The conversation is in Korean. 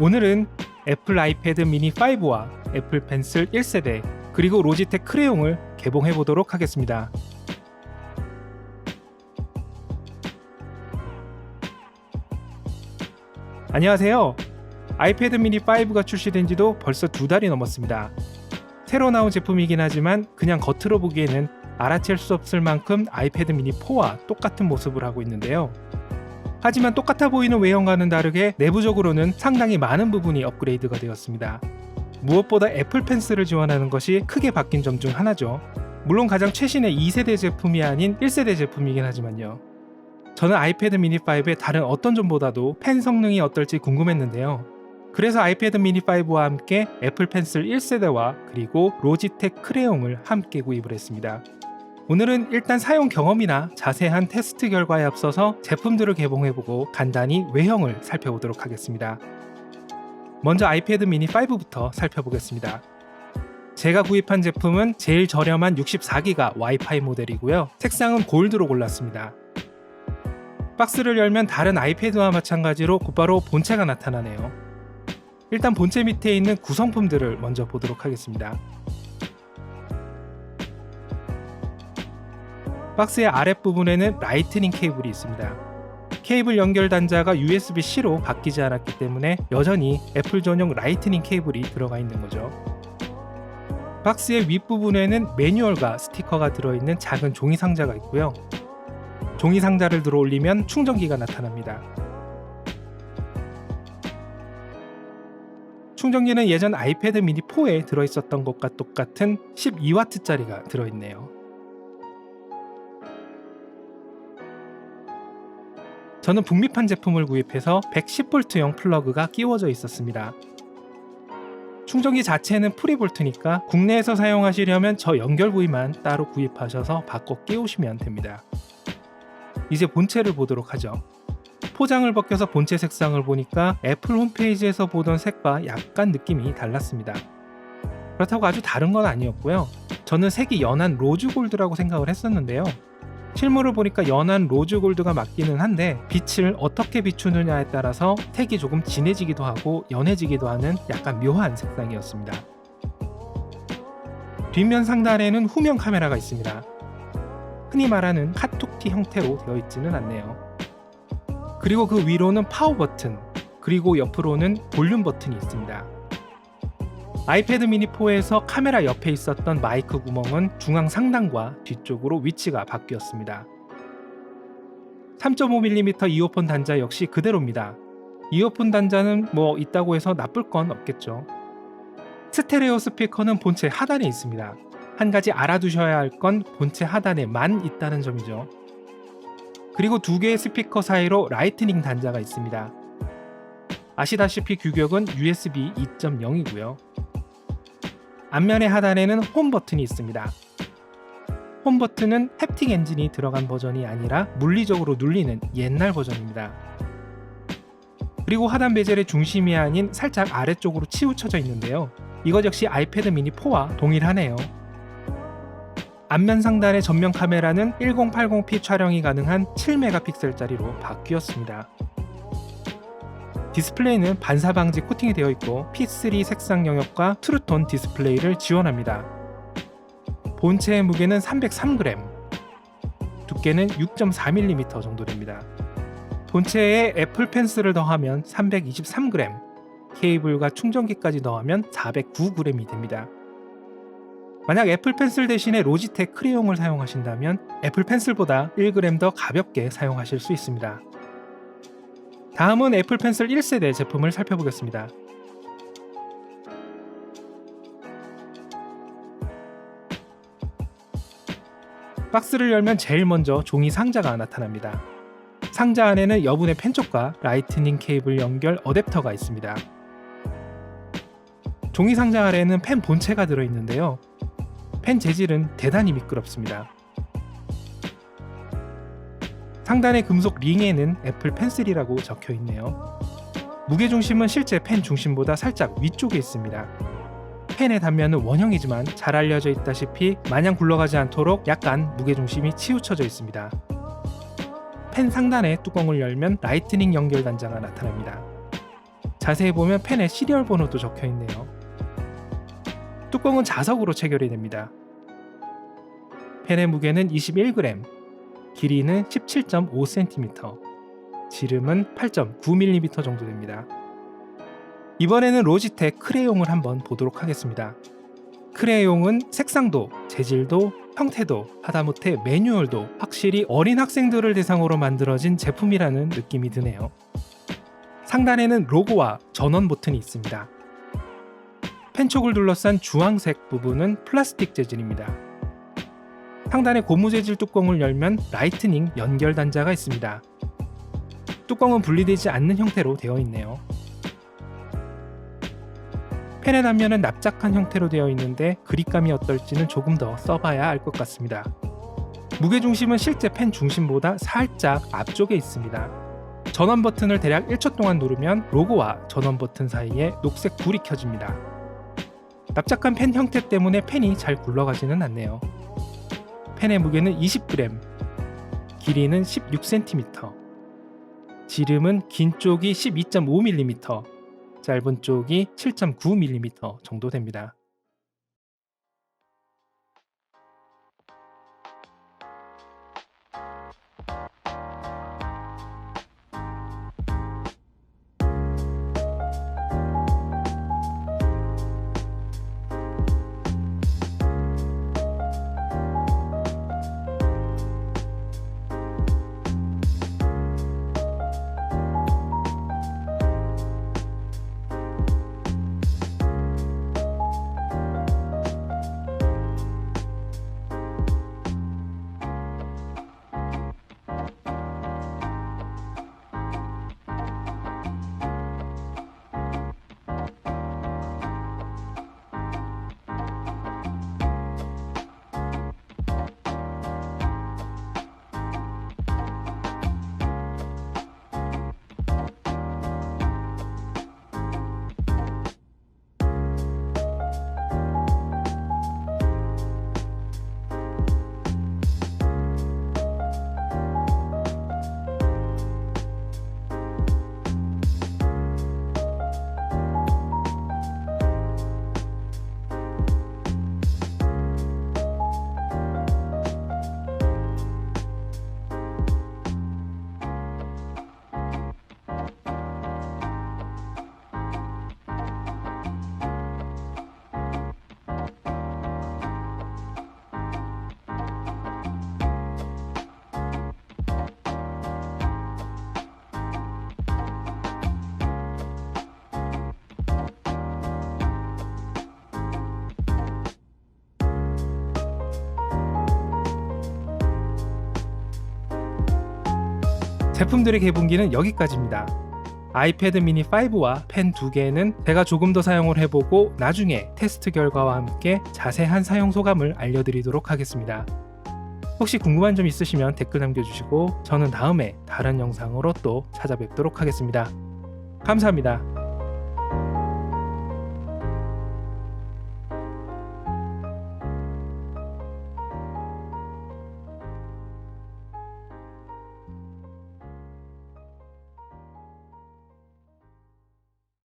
오늘은 애플 아이패드 미니 5와 애플 펜슬 1세대 그리고 로지텍 크레용을 개봉해 보도록 하겠습니다. 안녕하세요. 아이패드 미니 5가 출시된 지도 벌써 2달이 넘었습니다. 새로 나온 제품이긴 하지만 그냥 겉으로 보기에는 알아챌 수 없을 만큼 아이패드 미니 4와 똑같은 모습을 하고 있는데요. 하지만 똑같아 보이는 외형과는 다르게 내부적으로는 상당히 많은 부분이 업그레이드가 되었습니다. 무엇보다 애플 펜슬을 지원하는 것이 크게 바뀐 점 중 하나죠. 물론 가장 최신의 2세대 제품이 아닌 1세대 제품이긴 하지만요. 저는 아이패드 미니 5의 다른 어떤 점보다도 펜 성능이 어떨지 궁금했는데요. 그래서 아이패드 미니 5와 함께 애플 펜슬 1세대와 그리고 로지텍 크레용을 함께 구입을 했습니다. 오늘은 일단 사용 경험이나 자세한 테스트 결과에 앞서서 제품들을 개봉해보고 간단히 외형을 살펴보도록 하겠습니다. 먼저 아이패드 미니 5부터 살펴보겠습니다. 제가 구입한 제품은 제일 저렴한 64기가 와이파이 모델이고요. 색상은 골드로 골랐습니다. 박스를 열면 다른 아이패드와 마찬가지로 곧바로 본체가 나타나네요. 일단 본체 밑에 있는 구성품들을 먼저 보도록 하겠습니다. 박스의 아랫부분에는 라이트닝 케이블이 있습니다. 케이블 연결 단자가 USB-C로 바뀌지 않았기 때문에 여전히 애플 전용 라이트닝 케이블이 들어가 있는 거죠. 박스의 윗부분에는 매뉴얼과 스티커가 들어있는 작은 종이 상자가 있고요. 종이 상자를 들어 올리면 충전기가 나타납니다. 충전기는 예전 아이패드 미니 4에 들어있었던 것과 똑같은 12W짜리가 들어있네요. 저는 북미판 제품을 구입해서 110V형 플러그가 끼워져 있었습니다. 충전기 자체는 프리볼트니까 국내에서 사용하시려면 저 연결 부위만 따로 구입하셔서 바꿔 끼우시면 됩니다. 이제 본체를 보도록 하죠. 포장을 벗겨서 본체 색상을 보니까 애플 홈페이지에서 보던 색과 약간 느낌이 달랐습니다. 그렇다고 아주 다른 건 아니었고요. 저는 색이 연한 로즈 골드라고 생각을 했었는데요. 실물을 보니까 연한 로즈 골드가 맞기는 한데 빛을 어떻게 비추느냐에 따라서 색이 조금 진해지기도 하고 연해지기도 하는 약간 묘한 색상이었습니다. 뒷면 상단에는 후면 카메라가 있습니다. 흔히 말하는 카툭티 형태로 되어 있지는 않네요. 그리고 그 위로는 파워 버튼, 그리고 옆으로는 볼륨 버튼이 있습니다. 아이패드 미니 4에서 카메라 옆에 있었던 마이크 구멍은 중앙 상단과 뒤쪽으로 위치가 바뀌었습니다. 3.5mm 이어폰 단자 역시 그대로입니다. 이어폰 단자는 뭐 있다고 해서 나쁠 건 없겠죠. 스테레오 스피커는 본체 하단에 있습니다. 한 가지 알아두셔야 할 건 본체 하단에만 있다는 점이죠. 그리고 두 개의 스피커 사이로 라이트닝 단자가 있습니다. 아시다시피 규격은 USB 2.0이고요. 앞면의 하단에는 홈 버튼이 있습니다. 홈 버튼은 햅틱 엔진이 들어간 버전이 아니라 물리적으로 눌리는 옛날 버전입니다. 그리고 하단 베젤의 중심이 아닌 살짝 아래쪽으로 치우쳐져 있는데요. 이것 역시 아이패드 미니 4와 동일하네요. 앞면 상단의 전면 카메라는 1080p 촬영이 가능한 7메가픽셀짜리로 바뀌었습니다. 디스플레이는 반사 방지 코팅이 되어 있고 P3 색상 영역과 트루톤 디스플레이를 지원합니다. 본체의 무게는 303g, 두께는 6.4mm 정도 됩니다. 본체에 애플 펜슬을 더하면 323g, 케이블과 충전기까지 더하면 409g이 됩니다. 만약 애플 펜슬 대신에 로지텍 크레용을 사용하신다면 애플 펜슬보다 1g 더 가볍게 사용하실 수 있습니다. 다음은 애플 펜슬 1세대 제품을 살펴보겠습니다. 박스를 열면 제일 먼저 종이 상자가 나타납니다. 상자 안에는 여분의 펜촉과 라이트닝 케이블 연결 어댑터가 있습니다. 종이 상자 아래에는 펜 본체가 들어있는데요. 펜 재질은 대단히 미끄럽습니다. 상단의 금속 링에는 애플 펜슬이라고 적혀 있네요. 무게중심은 실제 펜 중심보다 살짝 위쪽에 있습니다. 펜의 단면은 원형이지만 잘 알려져 있다시피 마냥 굴러가지 않도록 약간 무게중심이 치우쳐져 있습니다. 펜 상단의 뚜껑을 열면 라이트닝 연결 단자가 나타납니다. 자세히 보면 펜에 시리얼 번호도 적혀 있네요. 뚜껑은 자석으로 체결이 됩니다. 펜의 무게는 21g, 길이는 17.5cm, 지름은 8.9mm 정도 됩니다. 이번에는 로지텍 크레용을 한번 보도록 하겠습니다. 크레용은 색상도, 재질도, 형태도, 하다못해 매뉴얼도 확실히 어린 학생들을 대상으로 만들어진 제품이라는 느낌이 드네요. 상단에는 로고와 전원 버튼이 있습니다. 펜촉을 둘러싼 주황색 부분은 플라스틱 재질입니다. 상단의 고무 재질 뚜껑을 열면 라이트닝 연결 단자가 있습니다. 뚜껑은 분리되지 않는 형태로 되어 있네요. 펜의 단면은 납작한 형태로 되어 있는데 그립감이 어떨지는 조금 더 써봐야 알 것 같습니다. 무게중심은 실제 펜 중심보다 살짝 앞쪽에 있습니다. 전원 버튼을 대략 1초 동안 누르면 로고와 전원 버튼 사이에 녹색 불이 켜집니다. 납작한 펜 형태 때문에 펜이 잘 굴러가지는 않네요. 펜의 무게는 20g, 길이는 16cm, 지름은 긴 쪽이 12.5mm, 짧은 쪽이 7.9mm 정도 됩니다. 제품들의 개봉기는 여기까지입니다. 아이패드 미니 5와 펜 2개는 제가 조금 더 사용을 해보고 나중에 테스트 결과와 함께 자세한 사용 소감을 알려드리도록 하겠습니다. 혹시 궁금한 점 있으시면 댓글 남겨주시고 저는 다음에 다른 영상으로 또 찾아뵙도록 하겠습니다. 감사합니다.